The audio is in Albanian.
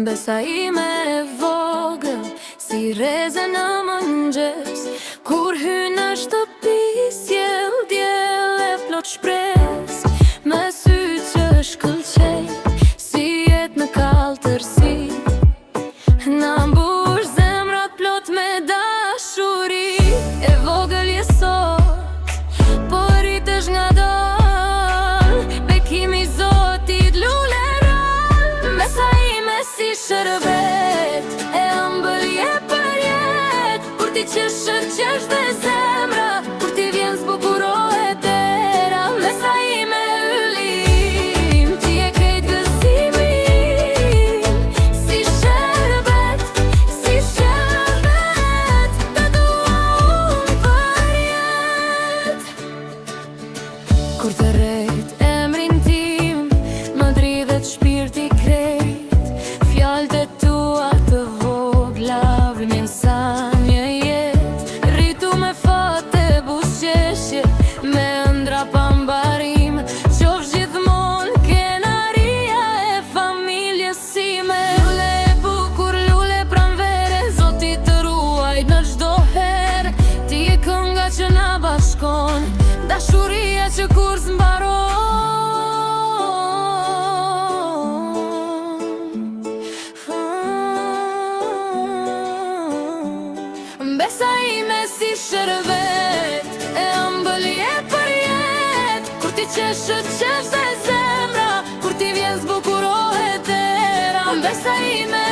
Besa ime e vogël, si reze në mëngjes, kur hy në shtëpi, sjell diell e plot shpres, me sy që shkëlqej, si jet në kaltërsi, na mbush zemrat plot me dashuri. E vogël je sot, po rritesh ngadalë, bekimi Zotit luleron. Besa ime si shërbet, e ëmbël je për jet, kur ti qesh dhe zemra, kur ti vjen zbukurohet era. Besa ime ylim, ti e krejt gëzimi im, si shërbet, të dua unë për jet. Kur të rejt emrin tim, më dridhet shpirti krejt, fjallët e tua të vogla vëmin sa një jet, rritu me fate buzëqeshje, me ëndra pambarim, qofsh gjithmon kenaria e familjes sime. Lule e bukur, lule pranvere, Zoti të ruaj në çdo herë, ti e kënga që na bashkon, dashuria që kur s'mbaron. Besa ime si shërbet, e ëmbël je për jet, kur ti qesh dhe zemra, kur ti vjen zbukurohet era. Besa ime